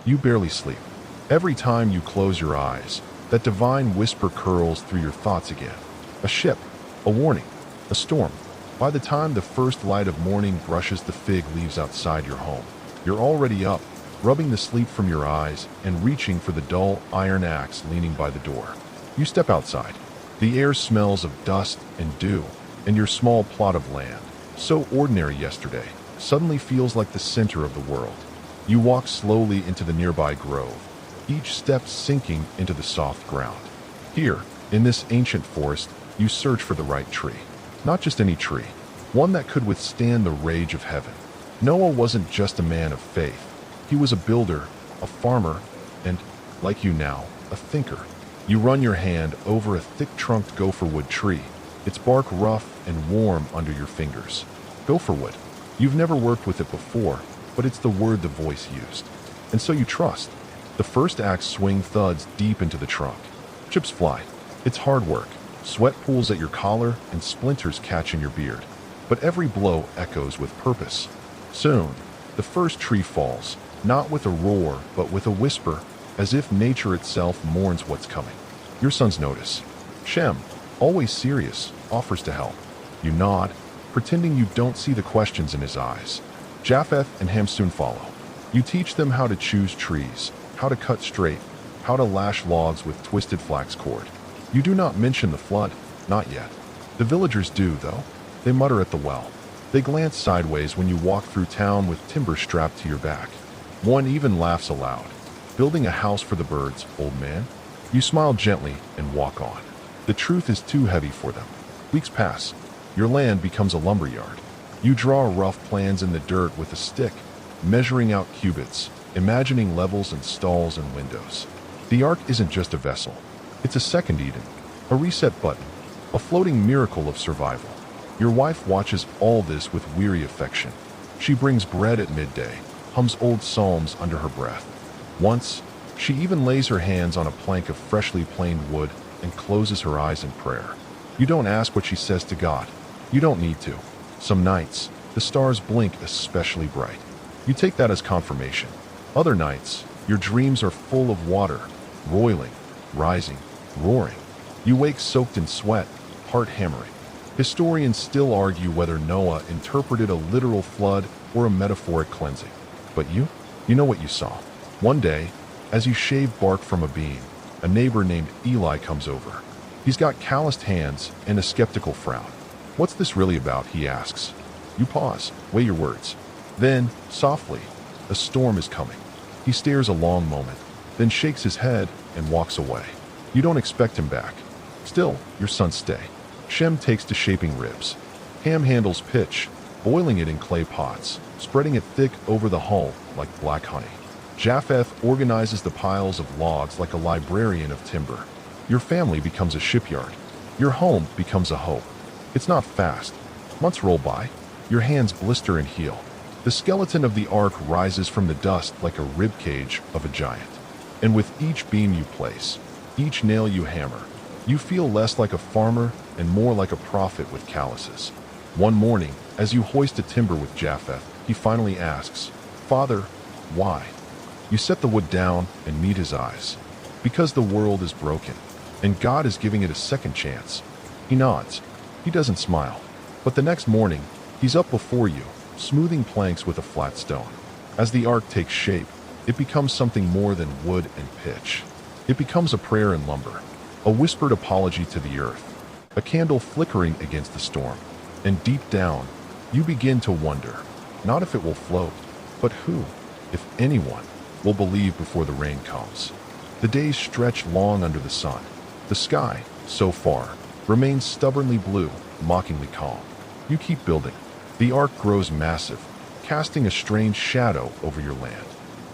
You barely sleep. Every time you close your eyes, that divine whisper curls through your thoughts again. A ship, a warning, a storm. By the time the first light of morning brushes the fig leaves outside your home, you're already up, rubbing the sleep from your eyes and reaching for the dull iron axe leaning by the door. You step outside. The air smells of dust and dew, and your small plot of land, so ordinary yesterday, suddenly feels like the center of the world. You walk slowly into the nearby grove, each step sinking into the soft ground. Here, in this ancient forest, you search for the right tree. Not just any tree, one that could withstand the rage of heaven. Noah wasn't just a man of faith. He was a builder, a farmer, and, like you now, a thinker. You run your hand over a thick-trunked gopherwood tree, its bark rough and warm under your fingers. Gopherwood. You've never worked with it before, but it's the word the voice used. And so you trust. The first axe swing thuds deep into the trunk. Chips fly. It's hard work. Sweat pools at your collar and splinters catch in your beard. But every blow echoes with purpose. Soon, the first tree falls, not with a roar, but with a whisper, as if nature itself mourns what's coming. Your sons notice. Shem, always serious, offers to help. You nod, pretending you don't see the questions in his eyes. Japheth and Ham soon follow. You teach them how to choose trees, how to cut straight, how to lash logs with twisted flax cord. You do not mention the flood, not yet. The villagers do, though. They mutter at the well. They glance sideways when you walk through town with timber strapped to your back. One even laughs aloud. Building a house for the birds, old man? You smile gently and walk on. The truth is too heavy for them. Weeks pass. Your land becomes a lumberyard. You draw rough plans in the dirt with a stick, measuring out cubits, imagining levels and stalls and windows. The ark isn't just a vessel. It's a second Eden, a reset button, a floating miracle of survival. Your wife watches all this with weary affection. She brings bread at midday, hums old psalms under her breath. Once, she even lays her hands on a plank of freshly planed wood and closes her eyes in prayer. You don't ask what she says to God. You don't need to. Some nights, the stars blink especially bright. You take that as confirmation. Other nights, your dreams are full of water, roiling, rising, roaring. You wake soaked in sweat, heart hammering. Historians still argue whether Noah interpreted a literal flood or a metaphoric cleansing. But you know what you saw. One day, as you shave bark from a beam, a neighbor named Eli comes over. He's got calloused hands and a skeptical frown. "What's this really about?" he asks. You pause, weigh your words. Then, softly, a storm is coming. He stares a long moment, then shakes his head and walks away. You don't expect him back. Still, your sons stay. Shem takes to shaping ribs. Ham handles pitch, boiling it in clay pots, spreading it thick over the hull like black honey. Japheth organizes the piles of logs like a librarian of timber. Your family becomes a shipyard. Your home becomes a hope. It's not fast. Months roll by. Your hands blister and heal. The skeleton of the ark rises from the dust like a rib cage of a giant. And with each beam you place, each nail you hammer, you feel less like a farmer and more like a prophet with calluses. One morning, as you hoist a timber with Japheth, he finally asks, "Father, why?" You set the wood down and meet his eyes. Because the world is broken, and God is giving it a second chance. He nods. He doesn't smile. But the next morning, he's up before you, smoothing planks with a flat stone. As the ark takes shape, it becomes something more than wood and pitch. It becomes a prayer in lumber, a whispered apology to the earth, a candle flickering against the storm. And deep down, you begin to wonder, not if it will float, but who, if anyone, will believe before the rain comes. The days stretch long under the sun. The sky, so far, remains stubbornly blue, mockingly calm. You keep building. The ark grows massive, casting a strange shadow over your land.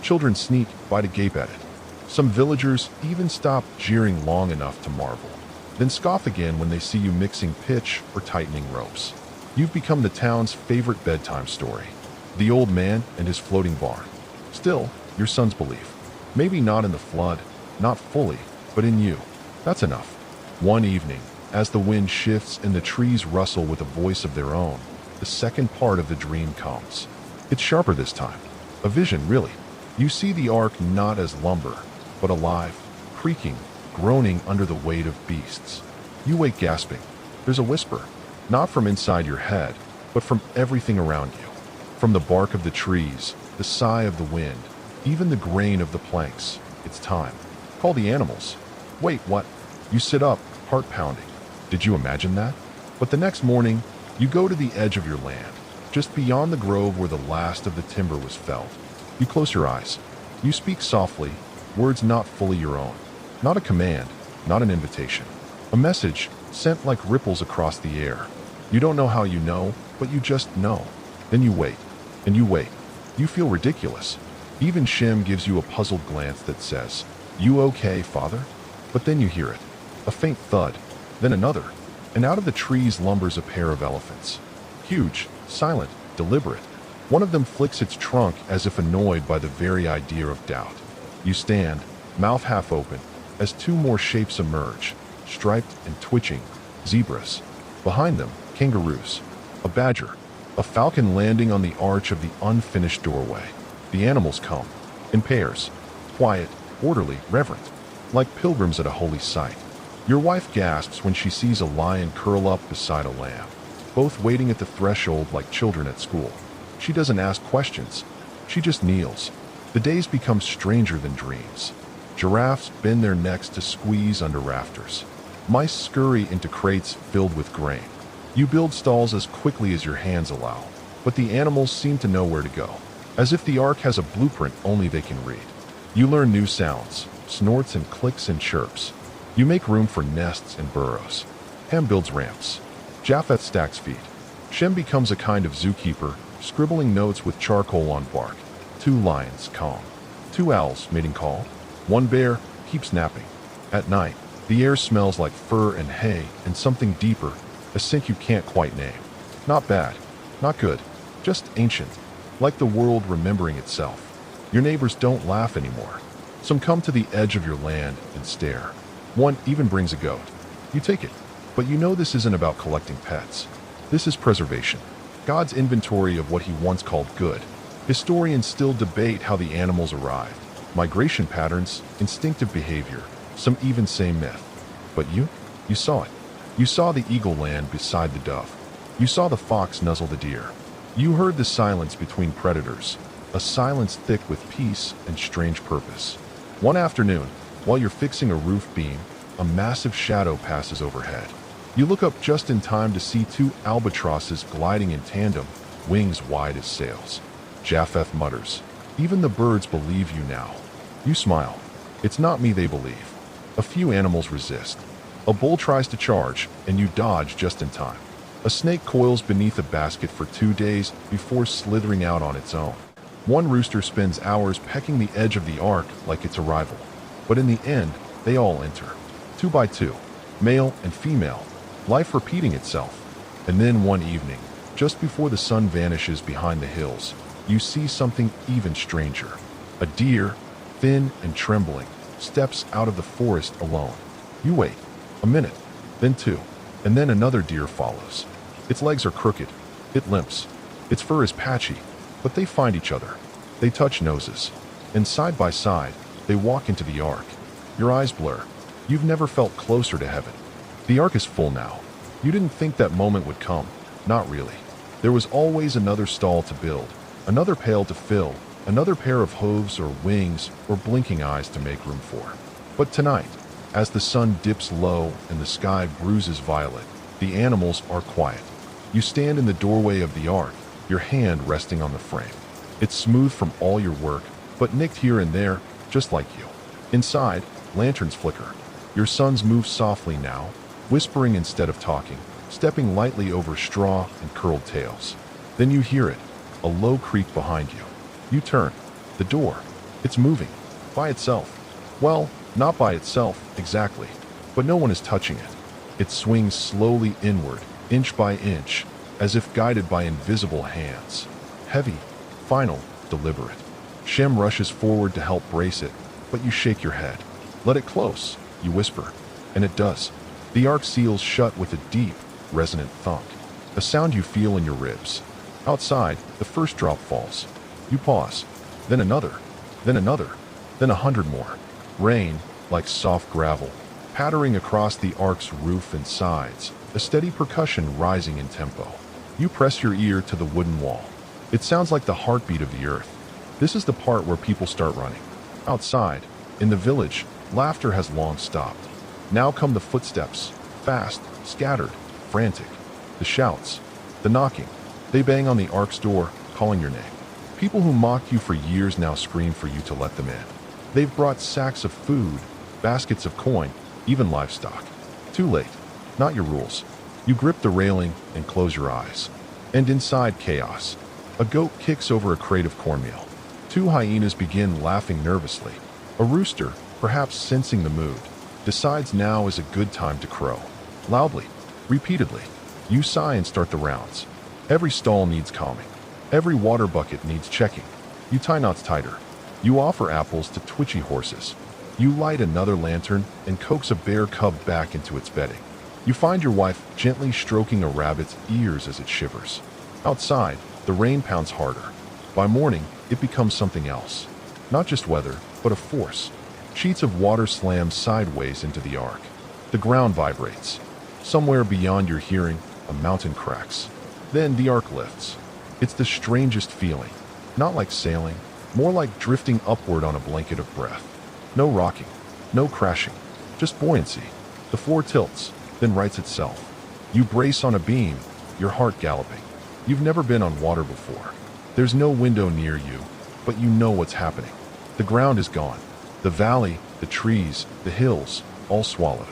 Children sneak by to gape at it. Some villagers even stop jeering long enough to marvel, then scoff again when they see you mixing pitch or tightening ropes. You've become the town's favorite bedtime story, the old man and his floating barn. Still, your sons believe. Maybe not in the flood, not fully, but in you. That's enough. One evening, as the wind shifts and the trees rustle with a voice of their own, the second part of the dream comes. It's sharper this time. A vision, really. You see the ark not as lumber, but alive, creaking, groaning under the weight of beasts. You wake gasping. There's a whisper, not from inside your head, but from everything around you. From the bark of the trees, the sigh of the wind, even the grain of the planks. It's time. Call the animals. Wait, what? You sit up, heart pounding. Did you imagine that? But the next morning, you go to the edge of your land, just beyond the grove where the last of the timber was felled. You close your eyes. You speak softly, words not fully your own. Not a command, not an invitation. A message sent like ripples across the air. You don't know how you know, but you just know. Then you wait, and you wait. You feel ridiculous. Even Shem gives you a puzzled glance that says, "You okay, father?" But then you hear it. A faint thud, then another, and out of the trees lumbers a pair of elephants. Huge, silent, deliberate. One of them flicks its trunk as if annoyed by the very idea of doubt. You stand, mouth half open, as two more shapes emerge, striped and twitching, zebras. Behind them, kangaroos. A badger. A falcon landing on the arch of the unfinished doorway. The animals come, in pairs, quiet, orderly, reverent, like pilgrims at a holy site. Your wife gasps when she sees a lion curl up beside a lamb, both waiting at the threshold like children at school. She doesn't ask questions. She just kneels. The days become stranger than dreams. Giraffes bend their necks to squeeze under rafters. Mice scurry into crates filled with grain. You build stalls as quickly as your hands allow, but the animals seem to know where to go, as if the ark has a blueprint only they can read. You learn new sounds, snorts and clicks and chirps. You make room for nests and burrows. Ham builds ramps. Japheth stacks feet. Shem becomes a kind of zookeeper, scribbling notes with charcoal on bark. 2 lions, calm. 2 owls, mating call. 1 bear, keeps napping. At night, the air smells like fur and hay and something deeper, a scent you can't quite name. Not bad, not good, just ancient, like the world remembering itself. Your neighbors don't laugh anymore. Some come to the edge of your land and stare. One even brings a goat. You take it, but you know this isn't about collecting pets. This is preservation. God's inventory of what he once called good. Historians still debate how the animals arrived. Migration patterns, instinctive behavior, some even say myth. But you saw it. You saw the eagle land beside the dove. You saw the fox nuzzle the deer. You heard the silence between predators, a silence thick with peace and strange purpose. One afternoon, while you're fixing a roof beam, a massive shadow passes overhead. You look up just in time to see 2 albatrosses gliding in tandem, wings wide as sails. Japheth mutters, "Even the birds believe you now." You smile. It's not me they believe. A few animals resist. A bull tries to charge, and you dodge just in time. A snake coils beneath a basket for 2 days before slithering out on its own. One rooster spends hours pecking the edge of the ark like it's a rival. But in the end, they all enter. 2 by 2, male and female, life repeating itself. And then one evening, just before the sun vanishes behind the hills, you see something even stranger. A deer, thin and trembling, steps out of the forest alone. You wait. A minute, then 2, and then another deer follows. Its legs are crooked. It limps. Its fur is patchy, but they find each other. They touch noses, and side by side, they walk into the ark. Your eyes blur. You've never felt closer to heaven. The ark is full now. You didn't think that moment would come. Not really. There was always another stall to build, another pail to fill, another pair of hooves or wings or blinking eyes to make room for. But tonight, as the sun dips low and the sky bruises violet, the animals are quiet. You stand in the doorway of the ark, your hand resting on the frame. It's smooth from all your work, but nicked here and there, just like you. Inside, lanterns flicker. Your sons move softly now, whispering instead of talking, stepping lightly over straw and curled tails. Then you hear it, a low creak behind you. You turn. The door. It's moving. By itself. Well, not by itself, exactly. But no one is touching it. It swings slowly inward, inch by inch, as if guided by invisible hands. Heavy, final, deliberate. Shem rushes forward to help brace it, but you shake your head. "Let it close," you whisper. And it does. The ark seals shut with a deep, resonant thunk, a sound you feel in your ribs. Outside, the first drop falls. You pause. Then another. then another, then 100 more. Rain, like soft gravel, pattering across the ark's roof and sides, a steady percussion rising in tempo. You press your ear to the wooden wall. It sounds like the heartbeat of the earth. This is the part where people start running. Outside, in the village, laughter has long stopped. Now come the footsteps, fast, scattered, frantic. The shouts, the knocking. They bang on the ark's door, calling your name. People who mocked you for years now scream for you to let them in. They've brought sacks of food, baskets of coin, even livestock. Too late. Not your rules. You grip the railing and close your eyes. And inside chaos. A goat kicks over a crate of cornmeal. Two hyenas begin laughing nervously. A rooster, perhaps sensing the mood, decides now is a good time to crow. Loudly, repeatedly. You sigh and start the rounds. Every stall needs calming. Every water bucket needs checking. You tie knots tighter. You offer apples to twitchy horses. You light another lantern and coax a bear cub back into its bedding. You find your wife gently stroking a rabbit's ears as it shivers. Outside, the rain pounds harder. By morning, it becomes something else. Not just weather, but a force. Sheets of water slam sideways into the ark. The ground vibrates. Somewhere beyond your hearing, a mountain cracks. Then the ark lifts. It's the strangest feeling. Not like sailing, more like drifting upward on a blanket of breath. No rocking, no crashing, just buoyancy. The floor tilts, then rights itself. You brace on a beam, your heart galloping. You've never been on water before. There's no window near you, but you know what's happening. The ground is gone. The valley, the trees, the hills, all swallowed.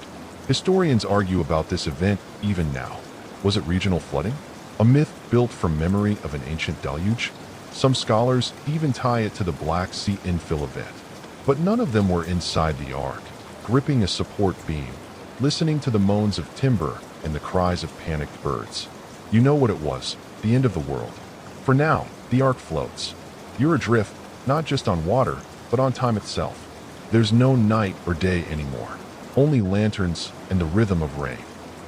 Historians argue about this event even now. Was it regional flooding? A myth built from memory of an ancient deluge? Some scholars even tie it to the Black Sea infill event. But none of them were inside the ark, gripping a support beam, listening to the moans of timber and the cries of panicked birds. You know what it was, the end of the world. For now, the ark floats. You're adrift, not just on water, but on time itself. There's no night or day anymore, only lanterns and the rhythm of rain.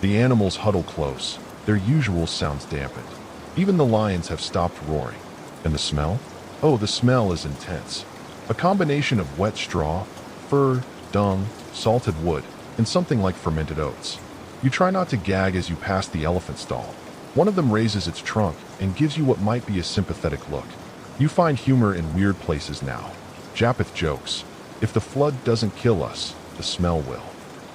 The animals huddle close, their usual sounds dampened. Even the lions have stopped roaring. And the smell? Oh, the smell is intense. A combination of wet straw, fur, dung, salted wood, and something like fermented oats. You try not to gag as you pass the elephant stall. One of them raises its trunk and gives you what might be a sympathetic look. You find humor in weird places now. Japheth jokes, if the flood doesn't kill us, the smell will.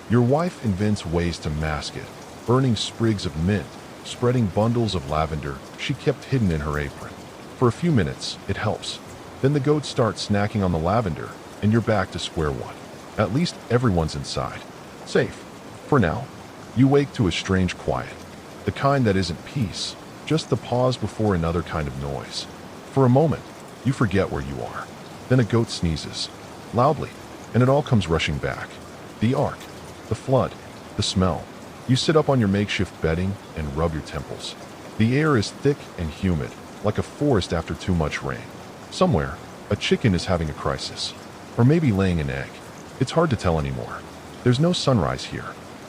Your wife invents ways to mask it, burning sprigs of mint, spreading bundles of lavender she kept hidden in her apron. For a few minutes, it helps. Then the goats start snacking on the lavender, and you're back to square one. At least everyone's inside. Safe. For now. You wake to a strange quiet. The kind that isn't peace, just the pause before another kind of noise. For a moment, you forget where you are. Then a goat sneezes. Loudly, and it all comes rushing back. The ark, the flood, the smell. You sit up on your makeshift bedding and rub your temples. The air is thick and humid, like a forest after too much rain. Somewhere, a chicken is having a crisis. Or maybe laying an egg. It's hard to tell anymore. There's no sunrise here.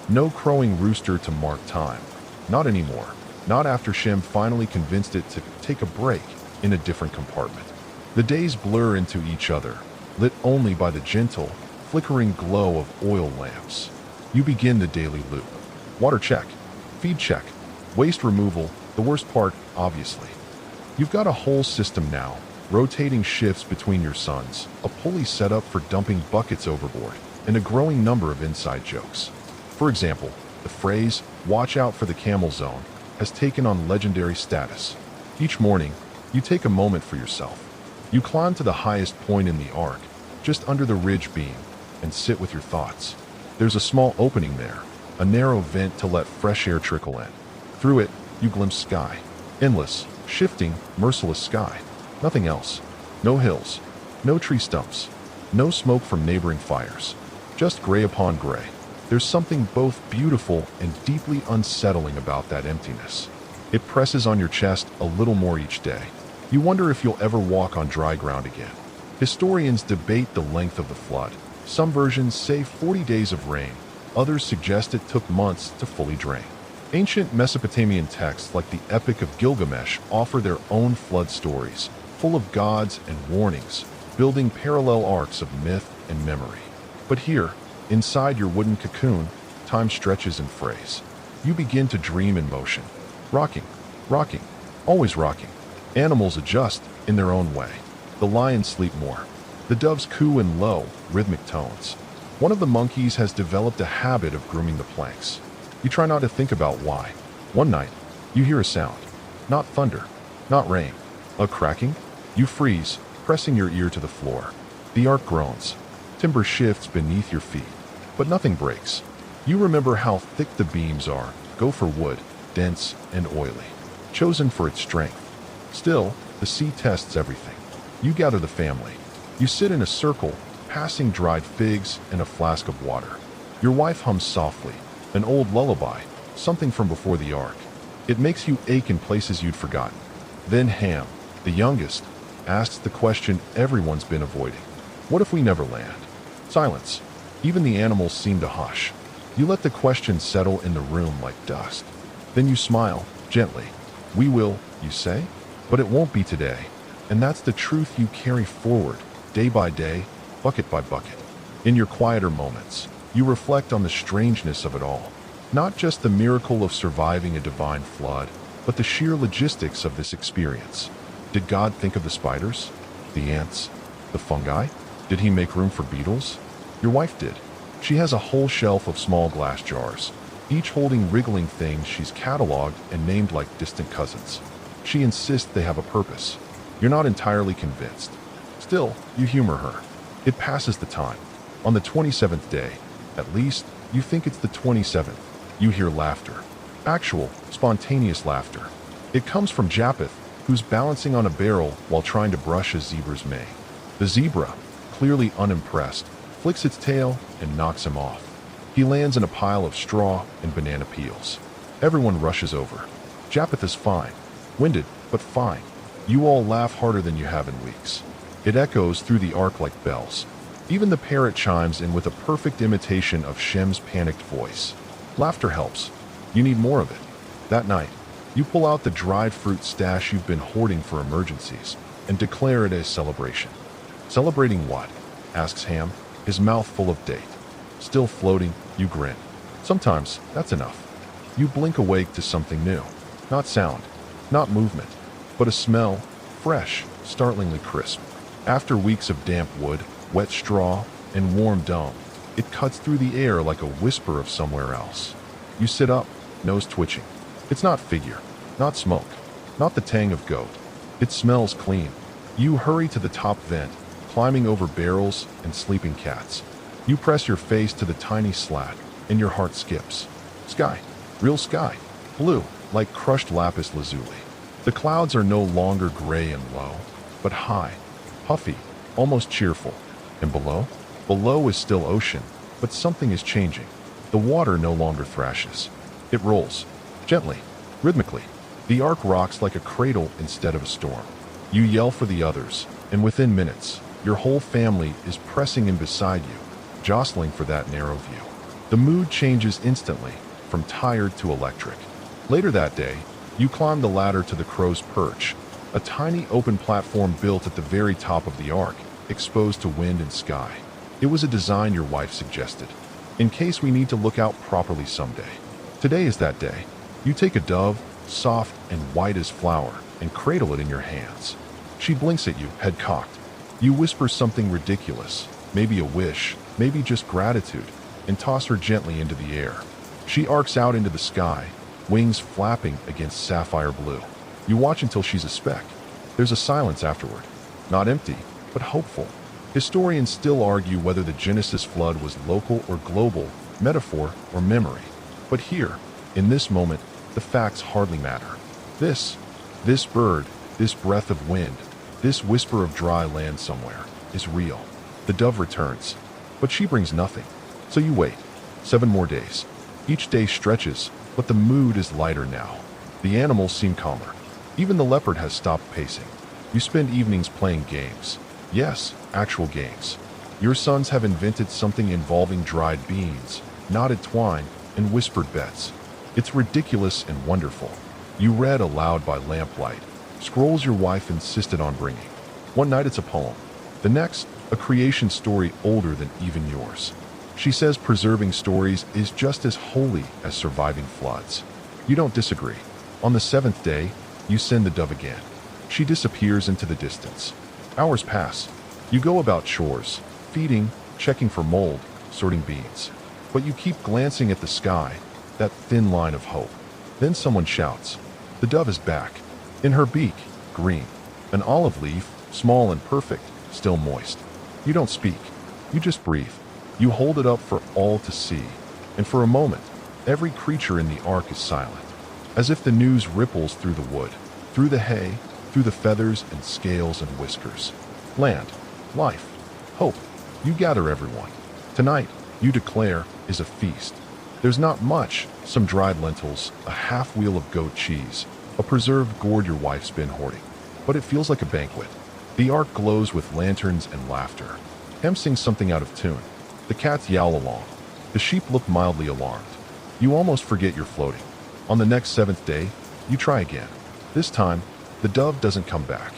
No crowing rooster to mark time. Not anymore. Not after Shem finally convinced it to take a break in a different compartment. The days blur into each other, lit only by the gentle, flickering glow of oil lamps. You begin the daily loop. Water check. Feed check. Waste removal, the worst part, obviously. You've got a whole system now, rotating shifts between your sons, a pulley set up for dumping buckets overboard, and a growing number of inside jokes. For example, the phrase, "watch out for the camel zone," has taken on legendary status. Each morning, you take a moment for yourself. You climb to the highest point in the ark, just under the ridge beam, and sit with your thoughts. There's a small opening there, a narrow vent to let fresh air trickle in. Through it, you glimpse sky. Endless, shifting, merciless sky. Nothing else. No hills. No tree stumps. No smoke from neighboring fires. Just gray upon gray. There's something both beautiful and deeply unsettling about that emptiness. It presses on your chest a little more each day. You wonder if you'll ever walk on dry ground again. Historians debate the length of the flood. Some versions say 40 days of rain. Others suggest it took months to fully drain. Ancient Mesopotamian texts like the Epic of Gilgamesh offer their own flood stories, full of gods and warnings, building parallel arcs of myth and memory. But here, inside your wooden cocoon, time stretches and frays. You begin to dream in motion. Rocking, rocking, always rocking. Animals adjust in their own way. The lions sleep more. The doves coo in low, rhythmic tones. One of the monkeys has developed a habit of grooming the planks. You try not to think about why. One night, you hear a sound. Not thunder, not rain. A cracking? You freeze, pressing your ear to the floor. The ark groans. Timber shifts beneath your feet. But nothing breaks. You remember how thick the beams are. Gopher wood, dense and oily. Chosen for its strength. Still, the sea tests everything. You gather the family. You sit in a circle, passing dried figs and a flask of water. Your wife hums softly, an old lullaby, something from before the ark. It makes you ache in places you'd forgotten. Then Ham, the youngest, asks the question everyone's been avoiding. What if we never land? Silence. Even the animals seem to hush. You let the question settle in the room like dust. Then you smile, gently. We will, you say? But it won't be today. And that's the truth you carry forward, day by day, bucket by bucket. In your quieter moments, you reflect on the strangeness of it all. Not just the miracle of surviving a divine flood, but the sheer logistics of this experience. Did God think of the spiders? The ants? The fungi? Did he make room for beetles? Your wife did. She has a whole shelf of small glass jars, each holding wriggling things she's cataloged and named like distant cousins. She insists they have a purpose. You're not entirely convinced. Still, you humor her. It passes the time. On the 27th day, at least, you think it's the 27th, you hear laughter. Actual, spontaneous laughter. It comes from Japheth, who's balancing on a barrel while trying to brush a zebra's mane. The zebra, clearly unimpressed, flicks its tail and knocks him off. He lands in a pile of straw and banana peels. Everyone rushes over. Japheth is fine. Winded, but fine. You all laugh harder than you have in weeks. It echoes through the ark like bells. Even the parrot chimes in with a perfect imitation of Shem's panicked voice. Laughter helps. You need more of it. That night, you pull out the dried fruit stash you've been hoarding for emergencies and declare it a celebration. Celebrating what? Asks Ham, his mouth full of date. Still floating, you grin. Sometimes that's enough. You blink awake to something new. Not sound, not movement, but a smell, fresh, startlingly crisp. After weeks of damp wood, wet straw, and warm dung, it cuts through the air like a whisper of somewhere else. You sit up, nose twitching. It's not figure, not smoke, not the tang of goat. It smells clean. You hurry to the top vent, climbing over barrels and sleeping cats. You press your face to the tiny slat, and your heart skips. Sky. Real sky. Blue, like crushed lapis lazuli. The clouds are no longer gray and low, but high, puffy, almost cheerful. And below? Below is still ocean, but something is changing. The water no longer thrashes. It rolls. Gently, rhythmically. The ark rocks like a cradle instead of a storm. You yell for the others, and within minutes, your whole family is pressing in beside you, jostling for that narrow view. The mood changes instantly, from tired to electric. Later that day, you climb the ladder to the crow's perch, a tiny open platform built at the very top of the ark, exposed to wind and sky. It was a design your wife suggested, in case we need to look out properly someday. Today is that day. You take a dove, soft and white as flour, and cradle it in your hands. She blinks at you, head cocked. You whisper something ridiculous, maybe a wish, maybe just gratitude, and toss her gently into the air. She arcs out into the sky, wings flapping against sapphire blue. You watch until she's a speck. There's a silence afterward. Not empty, but hopeful. Historians still argue whether the Genesis flood was local or global, metaphor or memory. But here, in this moment, the facts hardly matter. This bird, this breath of wind, this whisper of dry land somewhere, is real. The dove returns, but she brings nothing. So you wait. 7 more days. Each day stretches, but the mood is lighter now. The animals seem calmer. Even the leopard has stopped pacing. You spend evenings playing games. Yes, actual games. Your sons have invented something involving dried beans, knotted twine, and whispered bets. It's ridiculous and wonderful. You read aloud by lamplight, scrolls your wife insisted on bringing. One night it's a poem. The next, a creation story older than even yours. She says preserving stories is just as holy as surviving floods. You don't disagree. On the seventh day, you send the dove again. She disappears into the distance. Hours pass. You go about chores, feeding, checking for mold, sorting beans. But you keep glancing at the sky, that thin line of hope. Then someone shouts. The dove is back. In her beak, green. An olive leaf, small and perfect, still moist. You don't speak. You just breathe. You hold it up for all to see. And for a moment, every creature in the ark is silent. As if the news ripples through the wood, through the hay, through the feathers and scales and whiskers. Land, life, hope. You gather everyone. Tonight, you declare, is a feast. There's not much, some dried lentils, a half wheel of goat cheese, a preserved gourd your wife's been hoarding. But it feels like a banquet. The ark glows with lanterns and laughter. Hem sings something out of tune. The cats yowl along. The sheep look mildly alarmed. You almost forget you're floating. On the next seventh day, you try again. This time, the dove doesn't come back.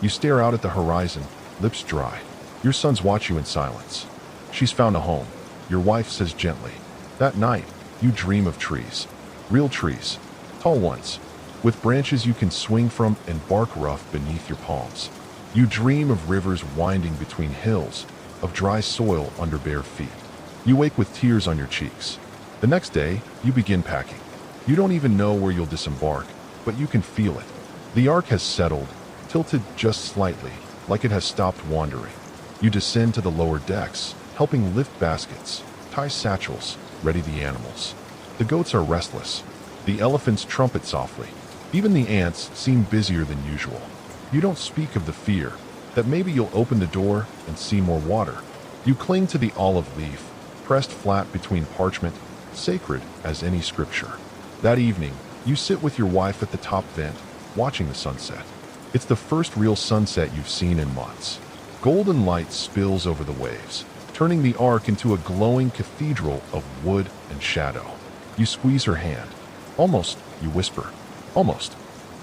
You stare out at the horizon, lips dry. Your sons watch you in silence. She's found a home, your wife says gently. That night, you dream of trees. Real trees. Tall ones. With branches you can swing from and bark rough beneath your palms. You dream of rivers winding between hills, of dry soil under bare feet. You wake with tears on your cheeks. The next day, you begin packing. You don't even know where you'll disembark, but you can feel it. The ark has settled, tilted just slightly, like it has stopped wandering. You descend to the lower decks, helping lift baskets, tie satchels, ready the animals. The goats are restless. The elephants trumpet softly. Even the ants seem busier than usual. You don't speak of the fear that maybe you'll open the door and see more water. You cling to the olive leaf, pressed flat between parchment, sacred as any scripture. That evening, you sit with your wife at the top vent, watching the sunset. It's the first real sunset you've seen in months. Golden light spills over the waves, turning the ark into a glowing cathedral of wood and shadow. You squeeze her hand. Almost, you whisper. Almost.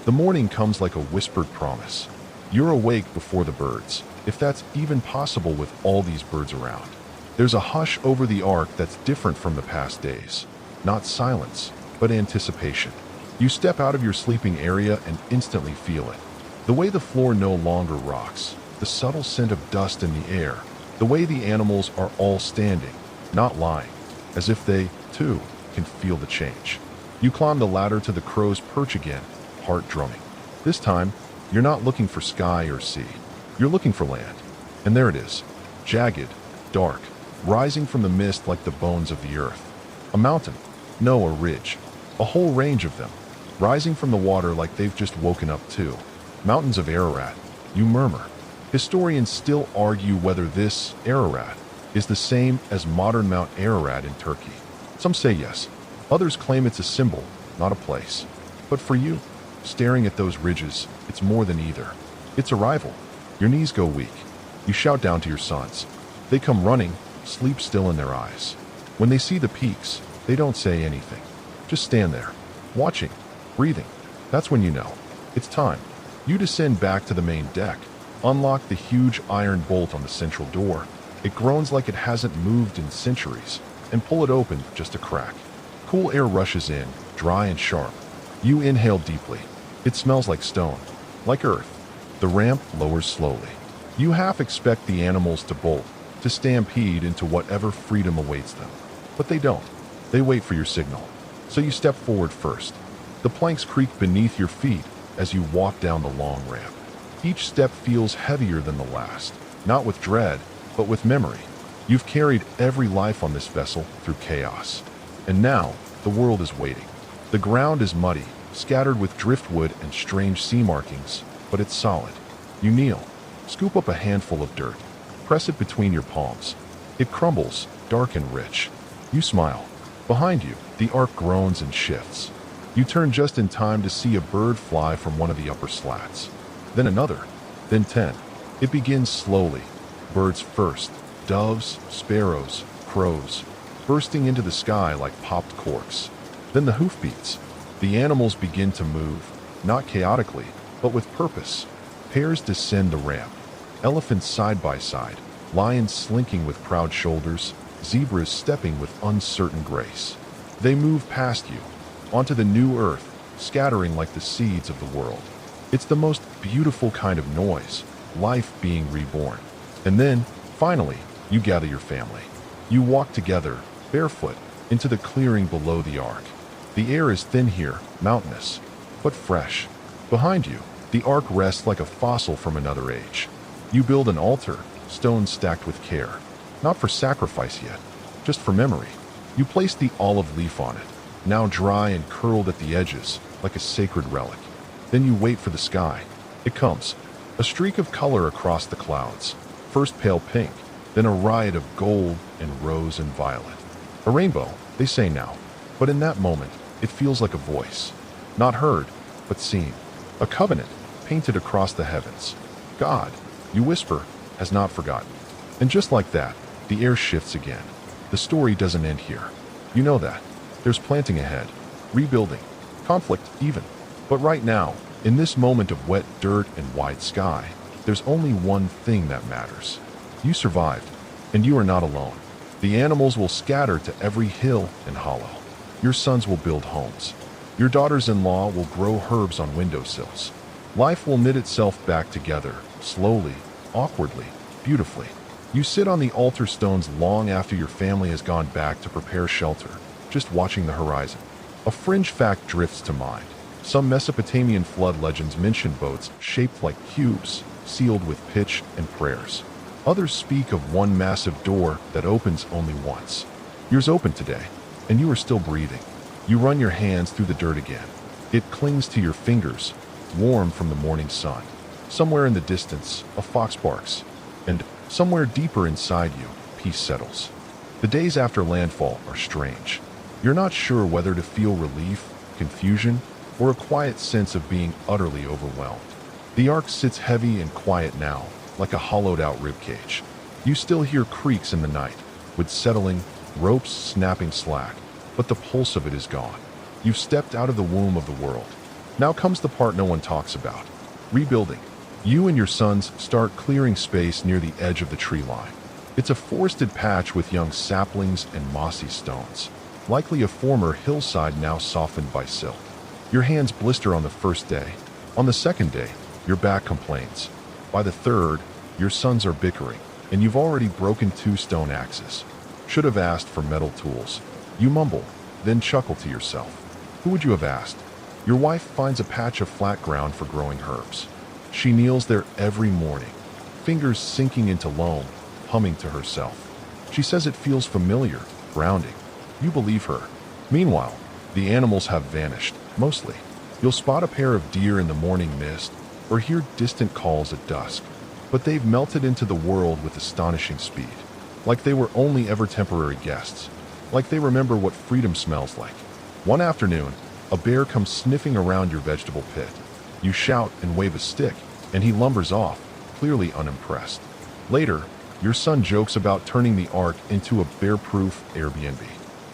The morning comes like a whispered promise. You're awake before the birds, if that's even possible with all these birds around. There's a hush over the ark that's different from the past days. Not silence, but anticipation. You step out of your sleeping area and instantly feel it. The way the floor no longer rocks, the subtle scent of dust in the air, the way the animals are all standing, not lying, as if they, too, can feel the change. You climb the ladder to the crow's perch again, heart drumming. This time, you're not looking for sky or sea. You're looking for land. And there it is, jagged, dark, rising from the mist like the bones of the earth. A mountain, no, a ridge, a whole range of them, rising from the water like they've just woken up too. Mountains of Ararat, you murmur. Historians still argue whether this, Ararat, is the same as modern Mount Ararat in Turkey. Some say yes. Others claim it's a symbol, not a place. But for you, staring at those ridges, it's more than either. It's a rival. Your knees go weak. You shout down to your sons. They come running, sleep still in their eyes. When they see the peaks, they don't say anything. Just stand there, watching, breathing. That's when you know. It's time. You descend back to the main deck, unlock the huge iron bolt on the central door. It groans like it hasn't moved in centuries, and pull it open just a crack. Cool air rushes in, dry and sharp. You inhale deeply. It smells like stone, like earth. The ramp lowers slowly. You half expect the animals to bolt, to stampede into whatever freedom awaits them. But they don't. They wait for your signal. So you step forward first. The planks creak beneath your feet as you walk down the long ramp. Each step feels heavier than the last, not with dread, but with memory. You've carried every life on this vessel through chaos. And now, the world is waiting. The ground is muddy, scattered with driftwood and strange sea markings, but it's solid. You kneel, scoop up a handful of dirt, press it between your palms. It crumbles, dark and rich. You smile. Behind you, the ark groans and shifts. You turn just in time to see a bird fly from one of the upper slats. Then another, then 10. It begins slowly. Birds first, doves, sparrows, crows, bursting into the sky like popped corks. Then the hoofbeats. The animals begin to move, not chaotically, but with purpose. Pairs descend the ramp. Elephants side by side, lions slinking with proud shoulders, zebras stepping with uncertain grace. They move past you, onto the new earth, scattering like the seeds of the world. It's the most beautiful kind of noise, life being reborn. And then, finally, you gather your family. You walk together, barefoot, into the clearing below the ark. The air is thin here, mountainous, but fresh. Behind you, the ark rests like a fossil from another age. You build an altar, stones stacked with care. Not for sacrifice yet, just for memory. You place the olive leaf on it, now dry and curled at the edges, like a sacred relic. Then you wait for the sky. It comes, a streak of color across the clouds. First pale pink, then a riot of gold and rose and violet. A rainbow, they say now, but in that moment, it feels like a voice. Not heard, but seen. A covenant, painted across the heavens. God, you whisper, has not forgotten. And just like that, the air shifts again. The story doesn't end here. You know that. There's planting ahead, rebuilding, conflict even. But right now, in this moment of wet dirt and wide sky, there's only one thing that matters. You survived, and you are not alone. The animals will scatter to every hill and hollow. Your sons will build homes. Your daughters-in-law will grow herbs on windowsills. Life will knit itself back together, slowly, awkwardly, beautifully. You sit on the altar stones long after your family has gone back to prepare shelter, just watching the horizon. A fringe fact drifts to mind. Some Mesopotamian flood legends mention boats shaped like cubes, sealed with pitch and prayers. Others speak of one massive door that opens only once. Yours opened today, and you are still breathing. You run your hands through the dirt again. It clings to your fingers, warm from the morning sun. Somewhere in the distance, a fox barks, and somewhere deeper inside you, peace settles. The days after landfall are strange. You're not sure whether to feel relief, confusion, or a quiet sense of being utterly overwhelmed. The ark sits heavy and quiet now, like a hollowed-out ribcage. You still hear creaks in the night, wood settling, ropes snapping slack, but the pulse of it is gone. You've stepped out of the womb of the world. Now comes the part no one talks about. Rebuilding. You and your sons start clearing space near the edge of the tree line. It's a forested patch with young saplings and mossy stones, likely a former hillside now softened by silt. Your hands blister on the first day. On the second day, your back complains. By the third, your sons are bickering, and you've already broken 2 stone axes. Should have asked for metal tools. You mumble, then chuckle to yourself. Who would you have asked? Your wife finds a patch of flat ground for growing herbs. She kneels there every morning, fingers sinking into loam, humming to herself. She says it feels familiar, grounding. You believe her. Meanwhile, the animals have vanished, mostly. You'll spot a pair of deer in the morning mist, or hear distant calls at dusk. But they've melted into the world with astonishing speed. Like they were only ever temporary guests. Like they remember what freedom smells like. One afternoon, a bear comes sniffing around your vegetable pit. You shout and wave a stick, and he lumbers off, clearly unimpressed. Later, your son jokes about turning the ark into a bear-proof Airbnb.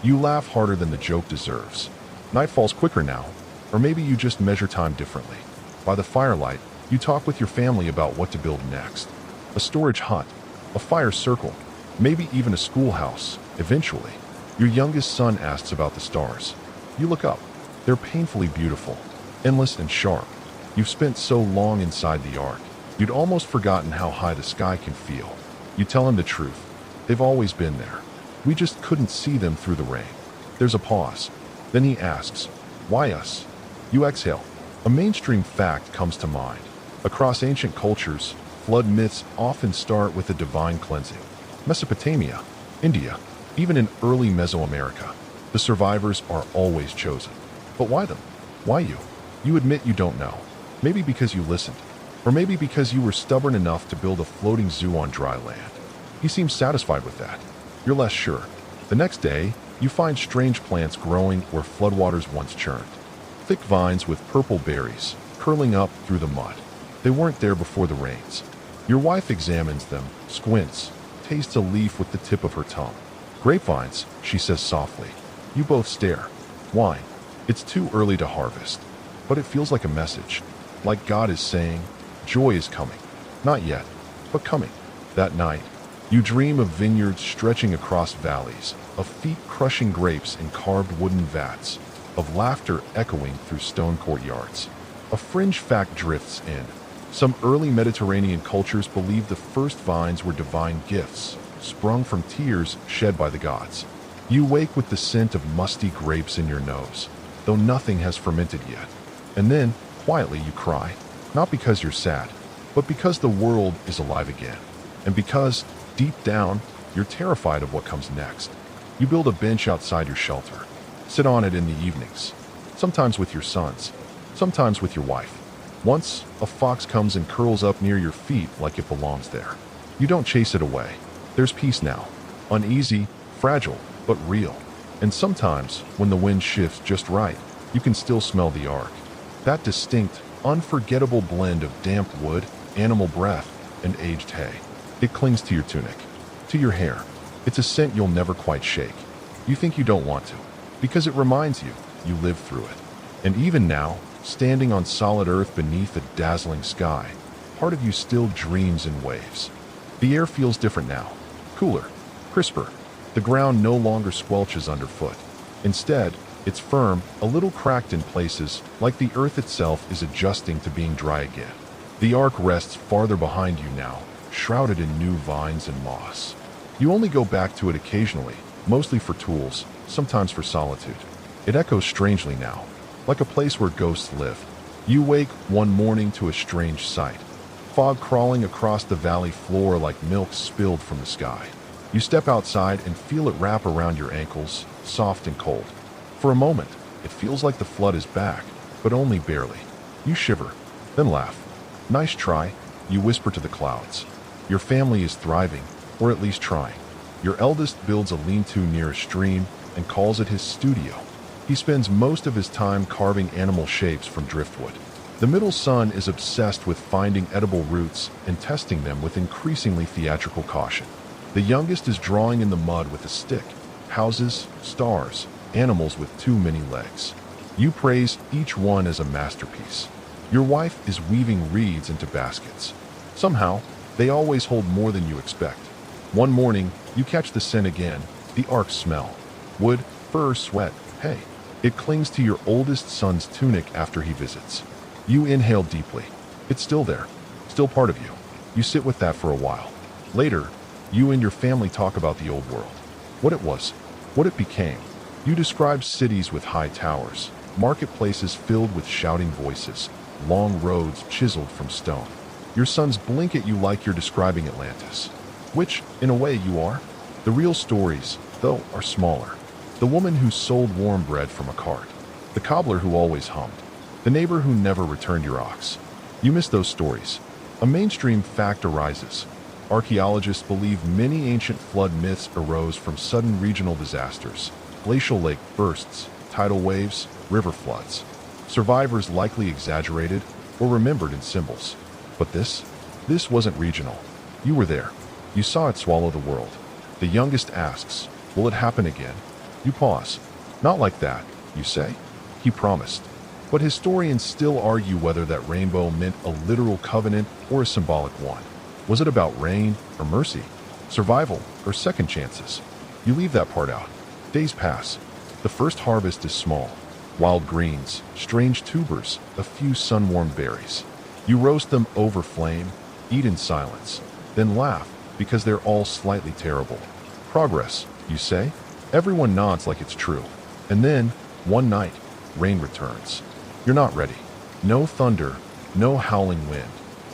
You laugh harder than the joke deserves. Night falls quicker now, or maybe you just measure time differently. By the firelight, you talk with your family about what to build next. A storage hut, a fire circle, maybe even a schoolhouse, eventually. Your youngest son asks about the stars. You look up. They're painfully beautiful, endless and sharp. You've spent so long inside the ark, you'd almost forgotten how high the sky can feel. You tell him the truth. They've always been there. We just couldn't see them through the rain. There's a pause. Then he asks, why us? You exhale. A mainstream fact comes to mind. Across ancient cultures, flood myths often start with a divine cleansing. Mesopotamia, India, even in early Mesoamerica, the survivors are always chosen. But why them? Why you? You admit you don't know. Maybe because you listened. Or maybe because you were stubborn enough to build a floating zoo on dry land. He seems satisfied with that. You're less sure. The next day, you find strange plants growing where floodwaters once churned. Thick vines with purple berries, curling up through the mud. They weren't there before the rains. Your wife examines them, squints, tastes a leaf with the tip of her tongue. Grapevines, she says softly. You both stare. Wine. It's too early to harvest. But it feels like a message. Like God is saying, joy is coming. Not yet. but coming. That night, you dream of vineyards stretching across valleys, of feet crushing grapes in carved wooden vats, of laughter echoing through stone courtyards. A fringe fact drifts in. Some early Mediterranean cultures believed the first vines were divine gifts, sprung from tears shed by the gods. You wake with the scent of musty grapes in your nose, though nothing has fermented yet. And then, quietly, you cry, not because you're sad, but because the world is alive again. And because, deep down, you're terrified of what comes next. You build a bench outside your shelter. Sit on it in the evenings, sometimes with your sons, sometimes with your wife. Once, a fox comes and curls up near your feet like it belongs there. You don't chase it away. There's peace now. Uneasy, fragile, but real. And sometimes, when the wind shifts just right, you can still smell the ark. That distinct, unforgettable blend of damp wood, animal breath, and aged hay. It clings to your tunic, to your hair. It's a scent you'll never quite shake. You think you don't want to, because it reminds you lived through it. And even now, standing on solid earth beneath a dazzling sky, part of you still dreams in waves. The air feels different now, cooler, crisper. The ground no longer squelches underfoot. Instead, it's firm, a little cracked in places, like the earth itself is adjusting to being dry again. The ark rests farther behind you now, shrouded in new vines and moss. You only go back to it occasionally, mostly for tools, sometimes for solitude. It echoes strangely now, like a place where ghosts live. You wake one morning to a strange sight. Fog crawling across the valley floor like milk spilled from the sky. You step outside and feel it wrap around your ankles, soft and cold. For a moment, it feels like the flood is back, but only barely. You shiver, then laugh. Nice try, you whisper to the clouds. Your family is thriving, or at least trying. Your eldest builds a lean-to near a stream and calls it his studio. He spends most of his time carving animal shapes from driftwood. The middle son is obsessed with finding edible roots and testing them with increasingly theatrical caution. The youngest is drawing in the mud with a stick, houses, stars, animals with too many legs. You praise each one as a masterpiece. Your wife is weaving reeds into baskets. Somehow, they always hold more than you expect. One morning, you catch the scent again, the ark smell. Wood, fur, sweat, hay. It clings to your oldest son's tunic after he visits. You inhale deeply. It's still there, still part of you. You sit with that for a while. Later, you and your family talk about the old world. What it was, what it became. You describe cities with high towers, marketplaces filled with shouting voices, long roads chiseled from stone. Your sons blink at you like you're describing Atlantis, which, in a way, you are. The real stories, though, are smaller. The woman who sold warm bread from a cart, the cobbler who always hummed, the neighbor who never returned your ox. You miss those stories. A mainstream fact arises. Archaeologists believe many ancient flood myths arose from sudden regional disasters, glacial lake bursts, tidal waves, river floods. Survivors likely exaggerated or remembered in symbols. But this wasn't regional. You were there. You saw it swallow the world. The youngest asks, will it happen again? You pause. Not like that, you say. He promised. But historians still argue whether that rainbow meant a literal covenant or a symbolic one. Was it about rain or mercy, survival or second chances? You leave that part out. Days pass. The first harvest is small. Wild greens, strange tubers, a few sun-warmed berries. You roast them over flame, eat in silence, then laugh because they're all slightly terrible. Progress, you say? Everyone nods like it's true. And then, one night, rain returns. You're not ready. No thunder, no howling wind,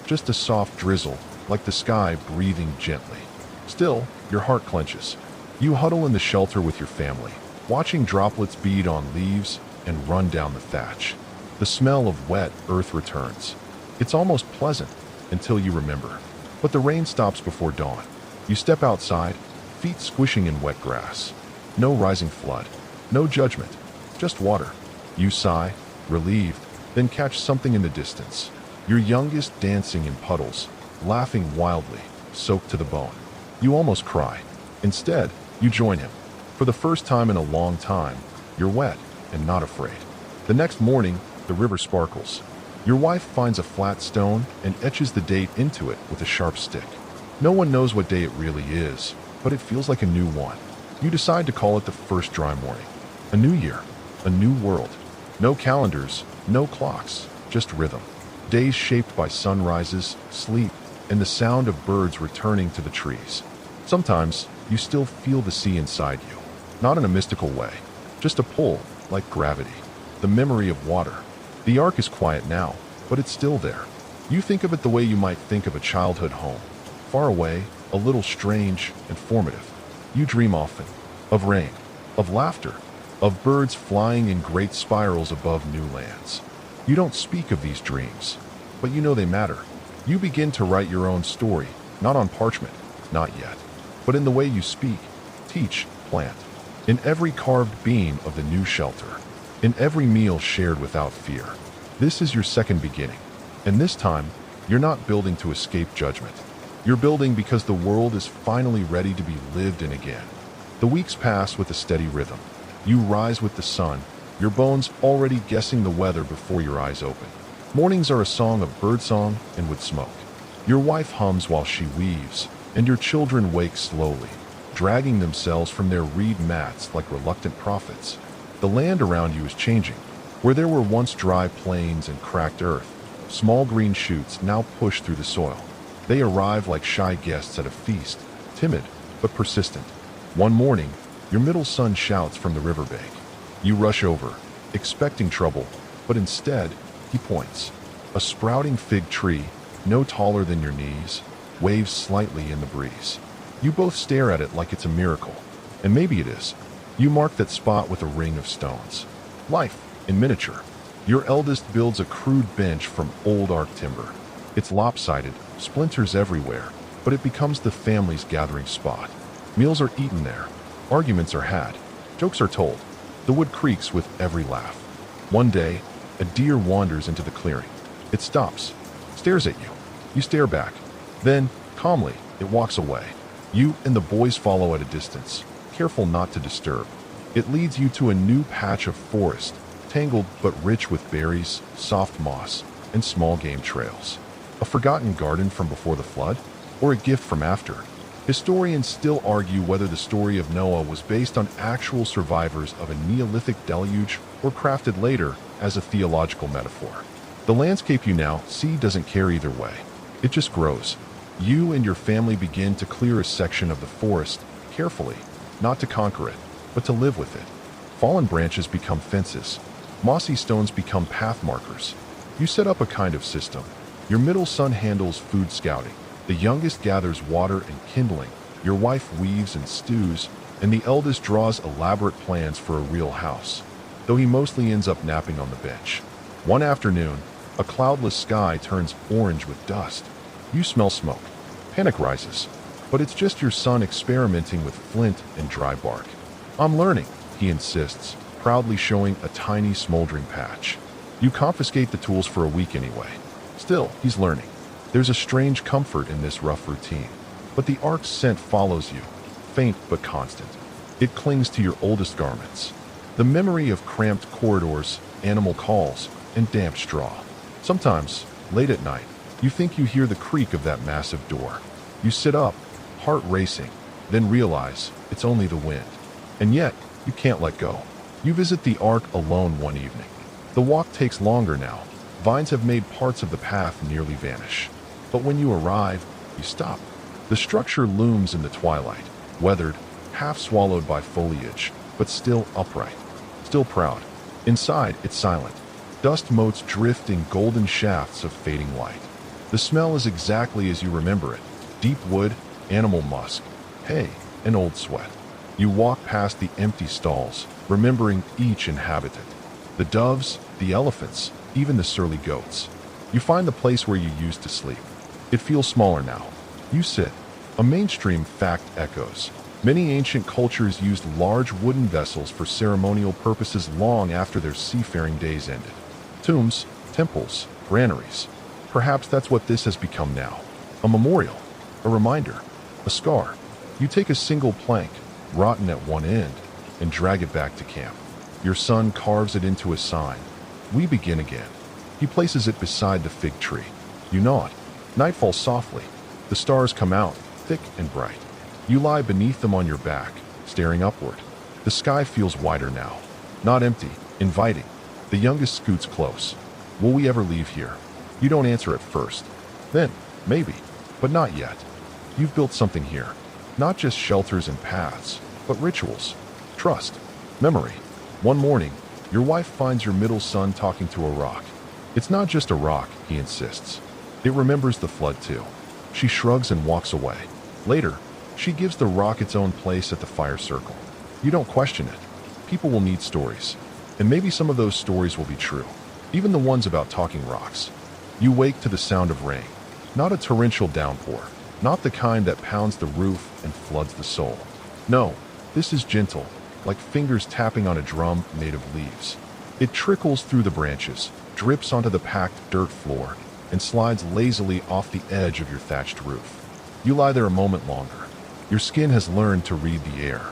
just a soft drizzle, like the sky breathing gently. Still, your heart clenches. You huddle in the shelter with your family, watching droplets bead on leaves and run down the thatch. The smell of wet earth returns. It's almost pleasant until you remember. But the rain stops before dawn. You step outside, feet squishing in wet grass. No rising flood, no judgment, just water. You sigh, relieved, then catch something in the distance. Your youngest dancing in puddles, laughing wildly, soaked to the bone. You almost cry. Instead, you join him. For the first time in a long time, you're wet and not afraid. The next morning, the river sparkles. Your wife finds a flat stone and etches the date into it with a sharp stick. No one knows what day it really is, but it feels like a new one. You decide to call it the first dry morning. A new year, a new world. No calendars, no clocks, just rhythm. Days shaped by sunrises, sleep, and the sound of birds returning to the trees. Sometimes, you still feel the sea inside you. Not in a mystical way, just a pull, like gravity. The memory of water. The ark is quiet now, but it's still there. You think of it the way you might think of a childhood home. Far away, a little strange, informative. You dream often. Of rain. Of laughter. Of birds flying in great spirals above new lands. You don't speak of these dreams, but you know they matter. You begin to write your own story, not on parchment, not yet, but in the way you speak, teach, plant. In every carved beam of the new shelter. In every meal shared without fear. This is your second beginning. And this time, you're not building to escape judgment. You're building because the world is finally ready to be lived in again. The weeks pass with a steady rhythm. You rise with the sun, your bones already guessing the weather before your eyes open. Mornings are a song of birdsong and wood smoke. Your wife hums while she weaves, and your children wake slowly, dragging themselves from their reed mats like reluctant prophets. The land around you is changing. Where there were once dry plains and cracked earth, small green shoots now push through the soil. They arrive like shy guests at a feast, timid but persistent. One morning, your middle son shouts from the riverbank. You rush over, expecting trouble, but instead, he points. A sprouting fig tree, no taller than your knees, waves slightly in the breeze. You both stare at it like it's a miracle, and maybe it is. You mark that spot with a ring of stones. Life, in miniature. Your eldest builds a crude bench from old ark timber. It's lopsided, splinters everywhere, but it becomes the family's gathering spot. Meals are eaten there. Arguments are had. Jokes are told. The wood creaks with every laugh. One day, a deer wanders into the clearing. It stops, stares at you. You stare back. Then, calmly, it walks away. You and the boys follow at a distance, careful not to disturb. It leads you to a new patch of forest, tangled but rich with berries, soft moss, and small game trails. A forgotten garden from before the flood, or a gift from after. Historians still argue whether the story of Noah was based on actual survivors of a Neolithic deluge or crafted later as a theological metaphor. The landscape you now see doesn't care either way. It just grows. You and your family begin to clear a section of the forest, carefully, not to conquer it, but to live with it. Fallen branches become fences. Mossy stones become path markers. You set up a kind of system. Your middle son handles food scouting. The youngest gathers water and kindling. Your wife weaves and stews, and the eldest draws elaborate plans for a real house, though he mostly ends up napping on the bench. One afternoon, a cloudless sky turns orange with dust. You smell smoke. Panic rises, but it's just your son experimenting with flint and dry bark. "I'm learning," he insists, proudly showing a tiny smoldering patch. You confiscate the tools for a week anyway. Still, he's learning. There's a strange comfort in this rough routine. But the ark's scent follows you, faint but constant. It clings to your oldest garments. The memory of cramped corridors, animal calls, and damp straw. Sometimes, late at night, you think you hear the creak of that massive door. You sit up, heart racing, then realize it's only the wind. And yet, you can't let go. You visit the ark alone one evening. The walk takes longer now. Vines have made parts of the path nearly vanish. But when you arrive, you stop. The structure looms in the twilight, weathered, half swallowed by foliage, but still upright, still proud. Inside, it's silent. Dust motes drift in golden shafts of fading light. The smell is exactly as you remember it. Deep wood, animal musk, hay, and old sweat. You walk past the empty stalls, remembering each inhabitant. The doves, the elephants, even the surly goats. You find the place where you used to sleep. It feels smaller now. You sit. A mainstream fact echoes. Many ancient cultures used large wooden vessels for ceremonial purposes long after their seafaring days ended. Tombs, temples, granaries. Perhaps that's what this has become now. A memorial, a reminder, a scar. You take a single plank, rotten at one end, and drag it back to camp. Your son carves it into a sign. We begin again. He places it beside the fig tree. You nod. Night falls softly. The stars come out, thick and bright. You lie beneath them on your back, staring upward. The sky feels wider now. Not empty, inviting. The youngest scoots close. Will we ever leave here? You don't answer at first. Then, maybe, but not yet. You've built something here. Not just shelters and paths, but rituals, trust, memory. One morning, your wife finds your middle son talking to a rock. It's not just a rock, he insists. It remembers the flood too. She shrugs and walks away. Later, she gives the rock its own place at the fire circle. You don't question it. People will need stories. And maybe some of those stories will be true. Even the ones about talking rocks. You wake to the sound of rain. Not a torrential downpour. Not the kind that pounds the roof and floods the soul. No, this is gentle, like fingers tapping on a drum made of leaves. It trickles through the branches, drips onto the packed dirt floor, and slides lazily off the edge of your thatched roof. You lie there a moment longer. Your skin has learned to read the air.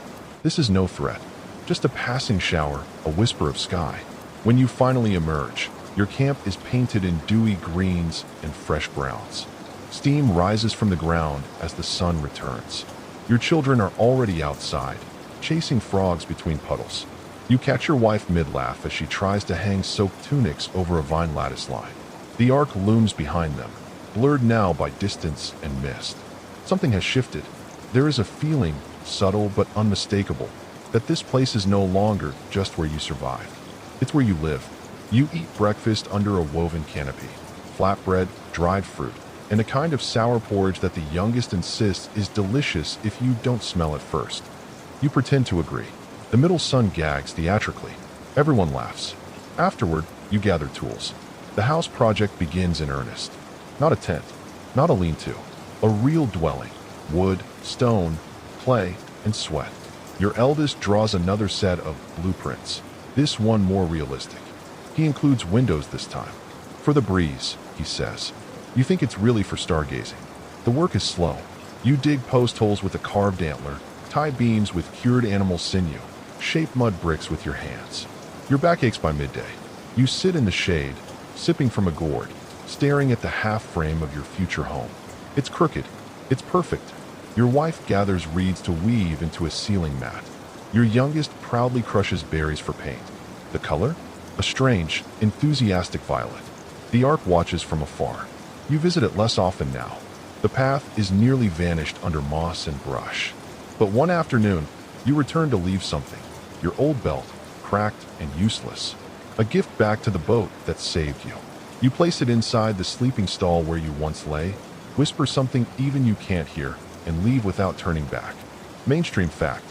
This is no threat, just a passing shower, a whisper of sky. When you finally emerge, your camp is painted in dewy greens and fresh browns. Steam rises from the ground as the sun returns. Your children are already outside, chasing frogs between puddles. You catch your wife mid-laugh as she tries to hang soaked tunics over a vine lattice line. The ark looms behind them, blurred now by distance and mist. Something has shifted. There is a feeling, subtle but unmistakable, that this place is no longer just where you survived. It's where you live. You eat breakfast under a woven canopy, flatbread, dried fruit, and a kind of sour porridge that the youngest insists is delicious if you don't smell it first. You pretend to agree. The middle son gags theatrically. Everyone laughs. Afterward, you gather tools. The house project begins in earnest. Not a tent, not a lean-to, a real dwelling. Wood, stone, clay, and sweat. Your eldest draws another set of blueprints, this one more realistic. He includes windows this time. For the breeze, he says. You think it's really for stargazing. The work is slow. You dig post holes with a carved antler, tie beams with cured animal sinew, shape mud bricks with your hands. Your back aches by midday. You sit in the shade, sipping from a gourd, staring at the half frame of your future home. It's crooked. It's perfect. Your wife gathers reeds to weave into a ceiling mat. Your youngest proudly crushes berries for paint. The color? A strange, enthusiastic violet. The ark watches from afar. You visit it less often now. The path is nearly vanished under moss and brush. But one afternoon, you return to leave something. Your old belt, cracked and useless. A gift back to the boat that saved you. You place it inside the sleeping stall where you once lay, whisper something even you can't hear, and leave without turning back. Mainstream fact.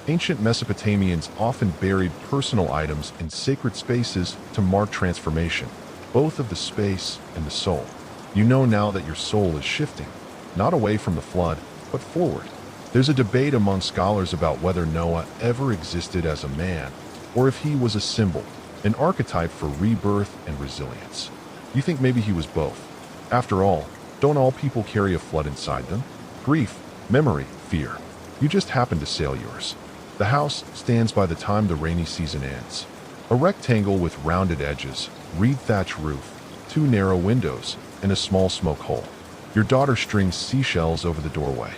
Ancient Mesopotamians often buried personal items in sacred spaces to mark transformation, both of the space and the soul. You know now that your soul is shifting, not away from the flood, but forward. There's a debate among scholars about whether Noah ever existed as a man, or if he was a symbol, an archetype for rebirth and resilience. You think maybe he was both. After all, don't all people carry a flood inside them? Grief, memory, fear. You just happen to sail yours. The house stands by the time the rainy season ends. A rectangle with rounded edges, reed thatch roof, 2 narrow windows, and a small smoke hole. Your daughter strings seashells over the doorway.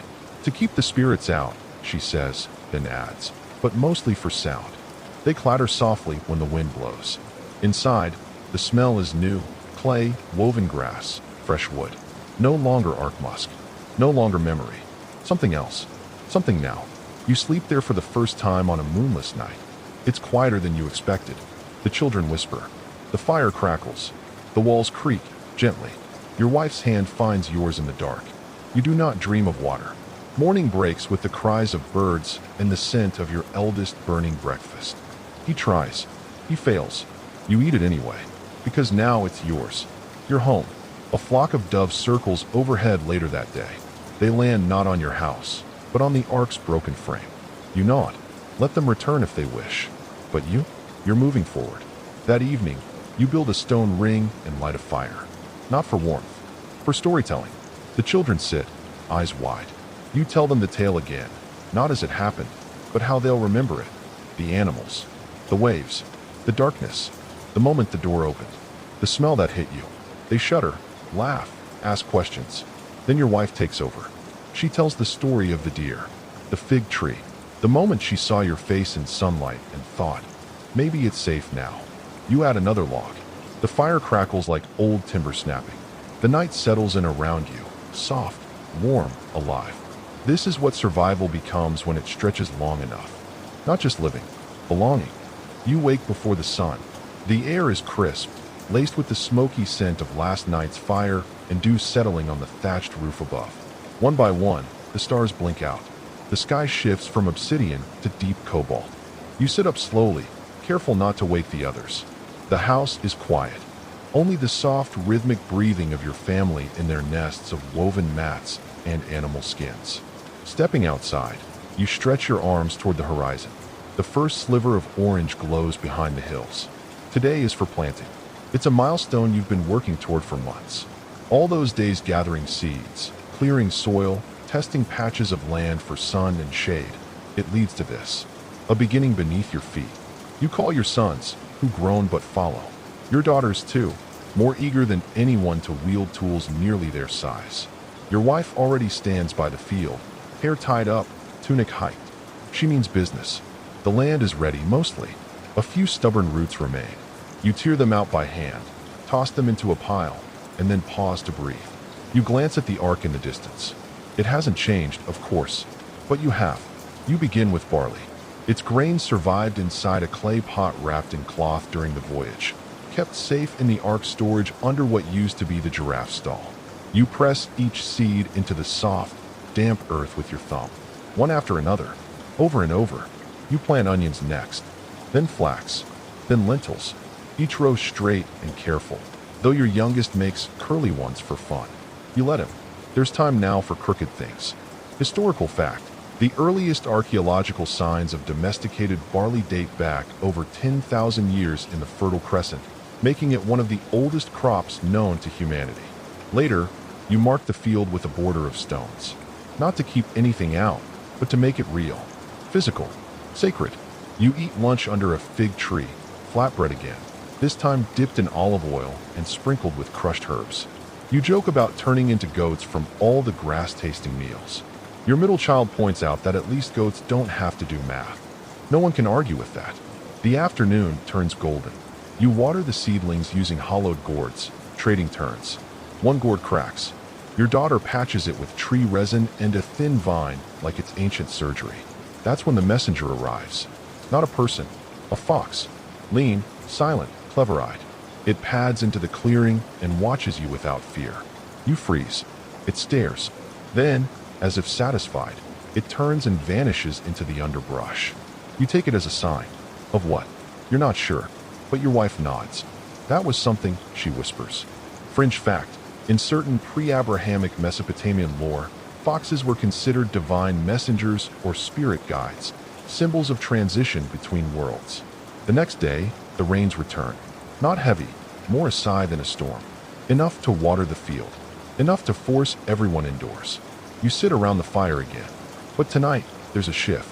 To keep the spirits out, she says, then adds, but mostly for sound. They clatter softly when the wind blows. Inside, the smell is new, clay, woven grass, fresh wood. No longer ark musk. No longer memory. Something else. Something now. You sleep there for the first time on a moonless night. It's quieter than you expected. The children whisper. The fire crackles. The walls creak, gently. Your wife's hand finds yours in the dark. You do not dream of water. Morning breaks with the cries of birds and the scent of your eldest burning breakfast. He tries. He fails. You eat it anyway, because now it's yours. Your home. A flock of doves circles overhead later that day. They land not on your house, but on the ark's broken frame. You nod. Let them return if they wish. But you're moving forward. That evening, you build a stone ring and light a fire. Not for warmth, for storytelling. The children sit, eyes wide. You tell them the tale again, not as it happened, but how they'll remember it. The animals, the waves, the darkness, the moment the door opened, the smell that hit you. They shudder, laugh, ask questions. Then your wife takes over. She tells the story of the deer, the fig tree, the moment she saw your face in sunlight and thought, maybe it's safe now. You add another log. The fire crackles like old timber snapping. The night settles in around you, soft, warm, alive. This is what survival becomes when it stretches long enough. Not just living, belonging. You wake before the sun. The air is crisp, laced with the smoky scent of last night's fire and dew settling on the thatched roof above. One by one, the stars blink out. The sky shifts from obsidian to deep cobalt. You sit up slowly, careful not to wake the others. The house is quiet. Only the soft, rhythmic breathing of your family in their nests of woven mats and animal skins. Stepping outside, you stretch your arms toward the horizon. The first sliver of orange glows behind the hills. Today is for planting. It's a milestone you've been working toward for months. All those days gathering seeds, clearing soil, testing patches of land for sun and shade. It leads to this, a beginning beneath your feet. You call your sons, who groan but follow. Your daughters too, more eager than anyone to wield tools nearly their size. Your wife already stands by the field, hair tied up, tunic hiked. She means business. The land is ready, mostly. A few stubborn roots remain. You tear them out by hand, toss them into a pile, and then pause to breathe. You glance at the ark in the distance. It hasn't changed, of course, but you have. You begin with barley. Its grain survived inside a clay pot wrapped in cloth during the voyage, kept safe in the ark's storage under what used to be the giraffe stall. You press each seed into the soft, damp earth with your thumb, one after another, over and over. You plant onions next, then flax, then lentils, each row straight and careful, though your youngest makes curly ones for fun. You let him. There's time now for crooked things. Historical fact. The earliest archaeological signs of domesticated barley date back over 10,000 years in the Fertile Crescent, making it one of the oldest crops known to humanity. Later, you mark the field with a border of stones. Not to keep anything out, but to make it real, physical, sacred. You eat lunch under a fig tree, flatbread again, this time dipped in olive oil and sprinkled with crushed herbs. You joke about turning into goats from all the grass-tasting meals. Your middle child points out that at least goats don't have to do math. No one can argue with that. The afternoon turns golden. You water the seedlings using hollowed gourds, trading turns. One gourd cracks. Your daughter patches it with tree resin and a thin vine like it's ancient surgery. That's when the messenger arrives. Not a person, a fox. Lean, silent, clever-eyed. It pads into the clearing and watches you without fear. You freeze. It stares. Then, as if satisfied, it turns and vanishes into the underbrush. You take it as a sign. Of what? You're not sure, but your wife nods. That was something, she whispers. Fringe fact. In certain pre-Abrahamic Mesopotamian lore, foxes were considered divine messengers or spirit guides, symbols of transition between worlds. The next day, the rains return. Not heavy, more a sigh than a storm. Enough to water the field. Enough to force everyone indoors. You sit around the fire again. But tonight, there's a shift.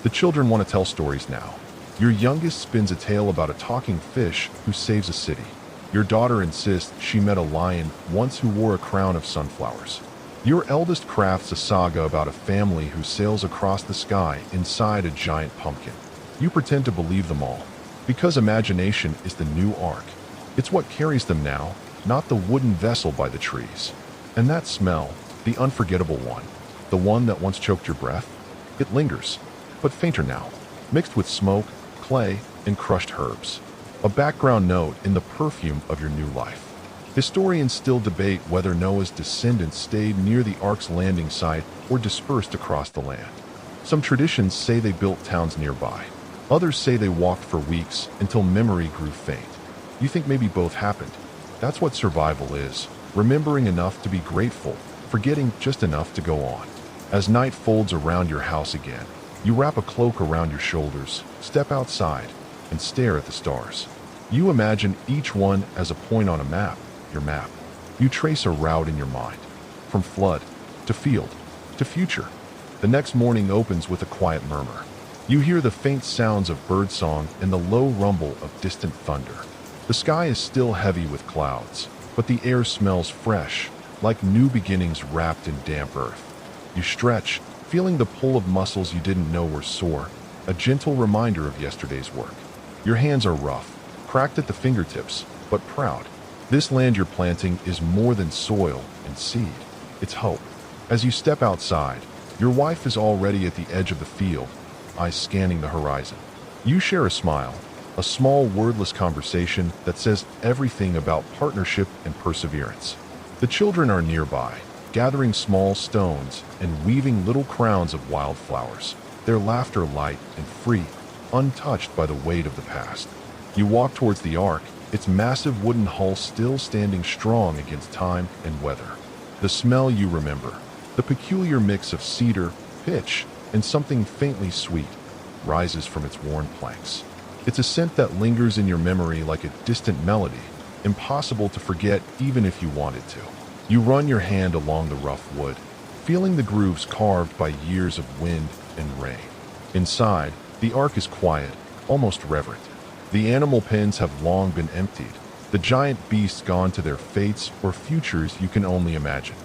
The children want to tell stories now. Your youngest spins a tale about a talking fish who saves a city. Your daughter insists she met a lion once who wore a crown of sunflowers. Your eldest crafts a saga about a family who sails across the sky inside a giant pumpkin. You pretend to believe them all, because imagination is the new ark. It's what carries them now, not the wooden vessel by the trees. And that smell, the unforgettable one, the one that once choked your breath, it lingers, but fainter now, mixed with smoke, clay, and crushed herbs. A background note in the perfume of your new life. Historians still debate whether Noah's descendants stayed near the ark's landing site or dispersed across the land. Some traditions say they built towns nearby. Others say they walked for weeks until memory grew faint. You think maybe both happened. That's what survival is, remembering enough to be grateful, forgetting just enough to go on. As night folds around your house again, you wrap a cloak around your shoulders, step outside, and stare at the stars. You imagine each one as a point on a map, your map. You trace a route in your mind, from flood, to field, to future. The next morning opens with a quiet murmur. You hear the faint sounds of birdsong and the low rumble of distant thunder. The sky is still heavy with clouds, but the air smells fresh, like new beginnings wrapped in damp earth. You stretch, feeling the pull of muscles you didn't know were sore, a gentle reminder of yesterday's work. Your hands are rough, cracked at the fingertips, but proud. This land you're planting is more than soil and seed. It's hope. As you step outside, your wife is already at the edge of the field, eyes scanning the horizon. You share a smile, a small wordless conversation that says everything about partnership and perseverance. The children are nearby, gathering small stones and weaving little crowns of wildflowers, their laughter light and free, untouched by the weight of the past. You walk towards the ark, its massive wooden hull still standing strong against time and weather. The smell you remember, the peculiar mix of cedar, pitch, and something faintly sweet, rises from its worn planks. It's a scent that lingers in your memory like a distant melody, impossible to forget even if you wanted to. You run your hand along the rough wood, feeling the grooves carved by years of wind and rain. Inside, the ark is quiet, almost reverent. The animal pens have long been emptied, the giant beasts gone to their fates or futures you can only imagine.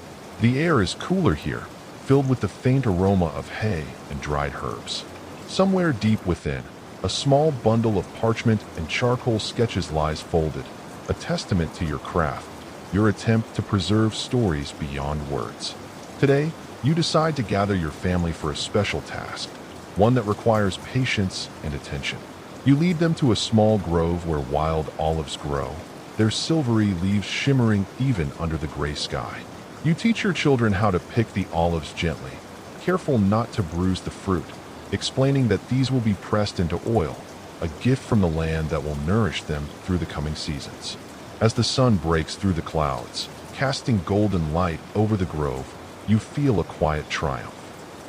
The air is cooler here, filled with the faint aroma of hay and dried herbs. Somewhere deep within, a small bundle of parchment and charcoal sketches lies folded, a testament to your craft, your attempt to preserve stories beyond words. Today, you decide to gather your family for a special task, one that requires patience and attention. You lead them to a small grove where wild olives grow, their silvery leaves shimmering even under the gray sky. You teach your children how to pick the olives gently, careful not to bruise the fruit, explaining that these will be pressed into oil, a gift from the land that will nourish them through the coming seasons. As the sun breaks through the clouds, casting golden light over the grove, you feel a quiet triumph.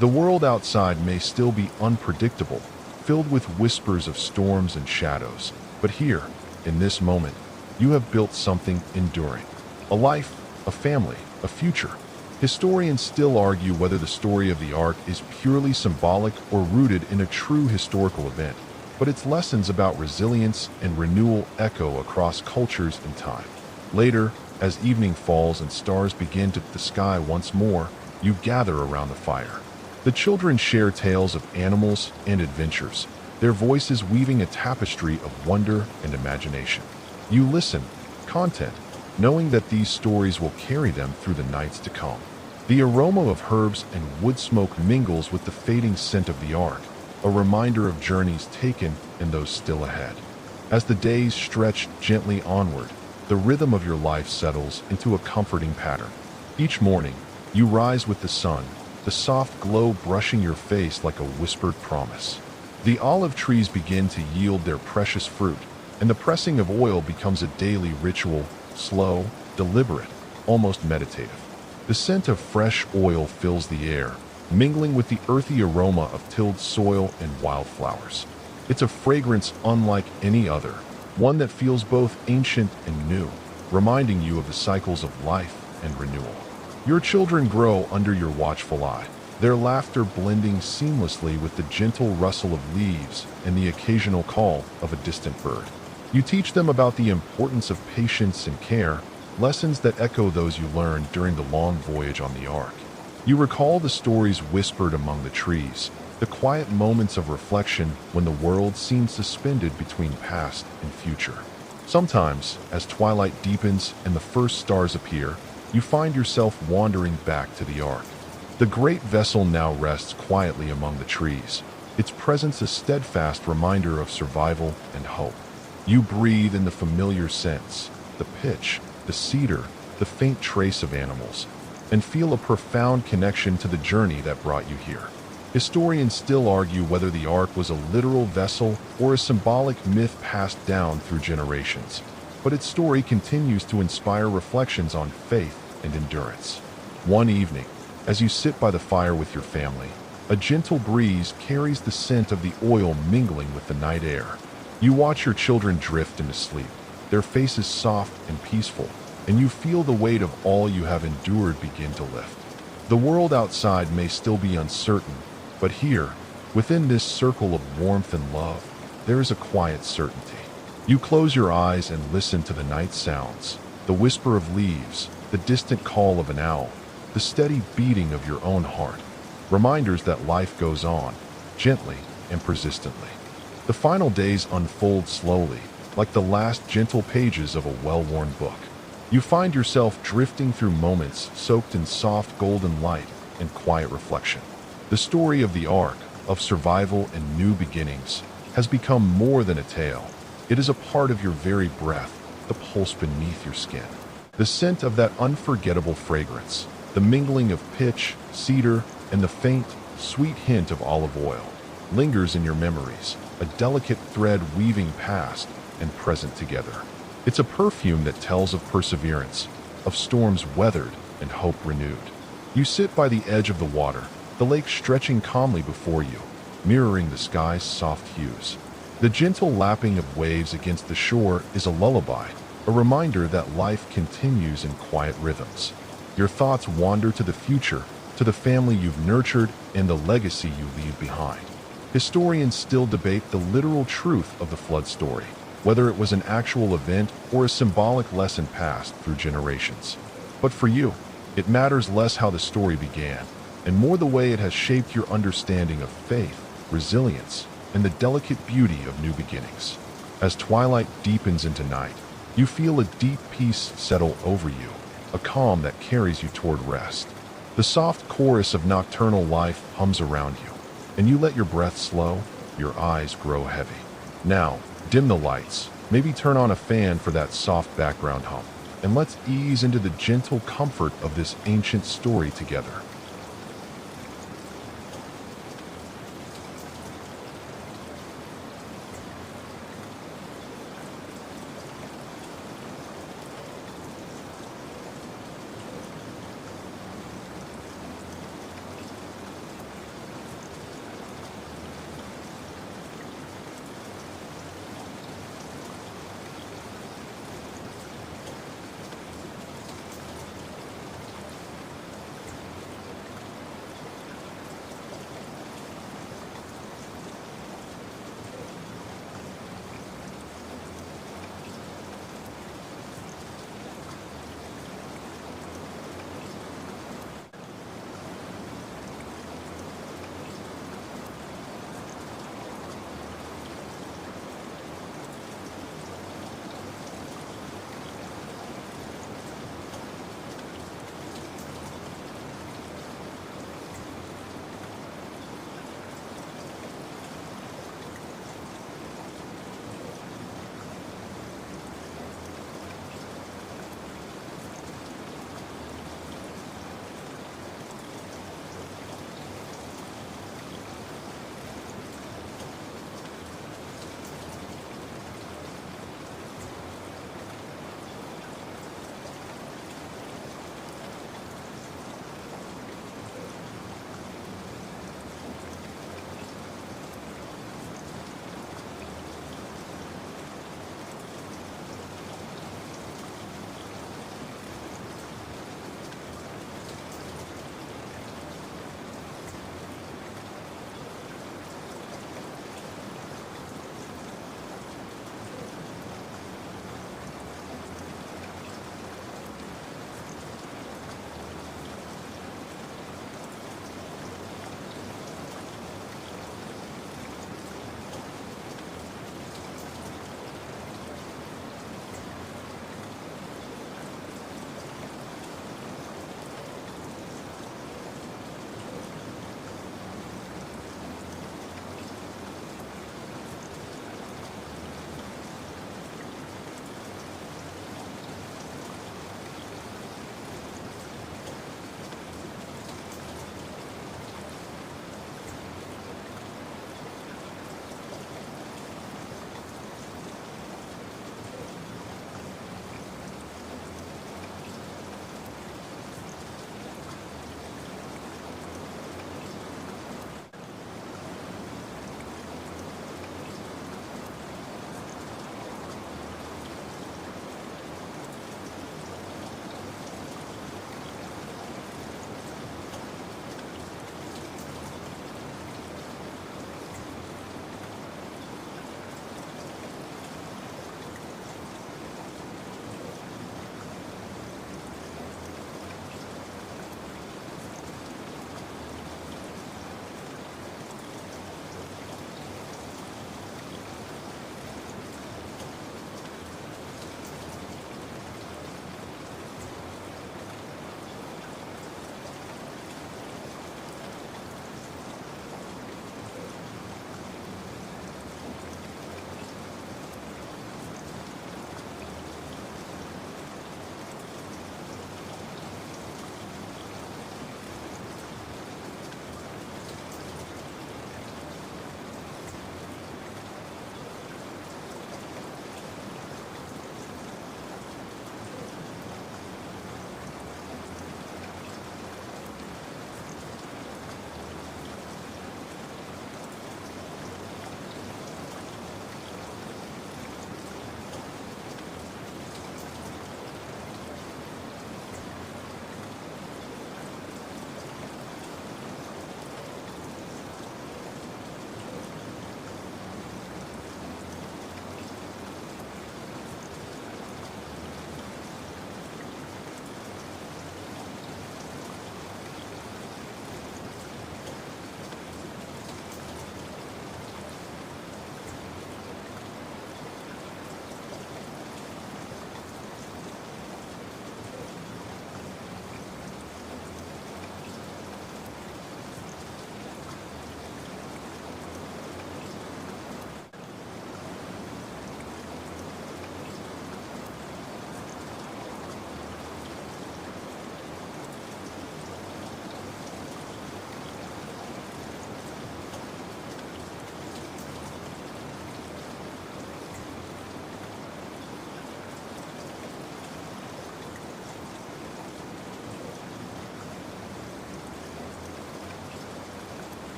The world outside may still be unpredictable, filled with whispers of storms and shadows, but here, in this moment, you have built something enduring. A life, a family, a future. Historians still argue whether the story of the Ark is purely symbolic or rooted in a true historical event, but its lessons about resilience and renewal echo across cultures and time. Later, as evening falls and stars begin to the sky once more, you gather around the fire. The children share tales of animals and adventures, their voices weaving a tapestry of wonder and imagination. You listen, content, knowing that these stories will carry them through the nights to come. The aroma of herbs and wood smoke mingles with the fading scent of the ark, a reminder of journeys taken and those still ahead. As the days stretch gently onward, the rhythm of your life settles into a comforting pattern. Each morning, you rise with the sun, the soft glow brushing your face like a whispered promise. The olive trees begin to yield their precious fruit, and the pressing of oil becomes a daily ritual, slow, deliberate, almost meditative. The scent of fresh oil fills the air, mingling with the earthy aroma of tilled soil and wildflowers. It's a fragrance unlike any other, one that feels both ancient and new, reminding you of the cycles of life and renewal. Your children grow under your watchful eye, their laughter blending seamlessly with the gentle rustle of leaves and the occasional call of a distant bird. You teach them about the importance of patience and care, lessons that echo those you learned during the long voyage on the Ark. You recall the stories whispered among the trees, the quiet moments of reflection when the world seems suspended between past and future. Sometimes, as twilight deepens and the first stars appear, you find yourself wandering back to the Ark. The great vessel now rests quietly among the trees, its presence a steadfast reminder of survival and hope. You breathe in the familiar scents, the pitch, the cedar, the faint trace of animals, and feel a profound connection to the journey that brought you here. Historians still argue whether the Ark was a literal vessel or a symbolic myth passed down through generations, but its story continues to inspire reflections on faith and endurance. One evening, as you sit by the fire with your family, a gentle breeze carries the scent of the oil mingling with the night air. You watch your children drift into sleep, their faces soft and peaceful, and you feel the weight of all you have endured begin to lift. The world outside may still be uncertain, but here, within this circle of warmth and love, there is a quiet certainty. You close your eyes and listen to the night sounds, the whisper of leaves, the distant call of an owl, the steady beating of your own heart, reminders that life goes on, gently and persistently. The final days unfold slowly, like the last gentle pages of a well-worn book. You find yourself drifting through moments soaked in soft golden light and quiet reflection. The story of the ark, of survival and new beginnings, has become more than a tale. It is a part of your very breath, the pulse beneath your skin. The scent of that unforgettable fragrance, the mingling of pitch, cedar, and the faint, sweet hint of olive oil, lingers in your memories, a delicate thread weaving past and present together. It's a perfume that tells of perseverance, of storms weathered and hope renewed. You sit by the edge of the water, the lake stretching calmly before you, mirroring the sky's soft hues. The gentle lapping of waves against the shore is a lullaby, a reminder that life continues in quiet rhythms. Your thoughts wander to the future, to the family you've nurtured, and the legacy you leave behind. Historians still debate the literal truth of the flood story, whether it was an actual event or a symbolic lesson passed through generations. But for you, it matters less how the story began, and more the way it has shaped your understanding of faith, resilience, and the delicate beauty of new beginnings. As twilight deepens into night, you feel a deep peace settle over you, a calm that carries you toward rest. The soft chorus of nocturnal life hums around you, and you let your breath slow, your eyes grow heavy. Now, dim the lights, maybe turn on a fan for that soft background hum, and let's ease into the gentle comfort of this ancient story together.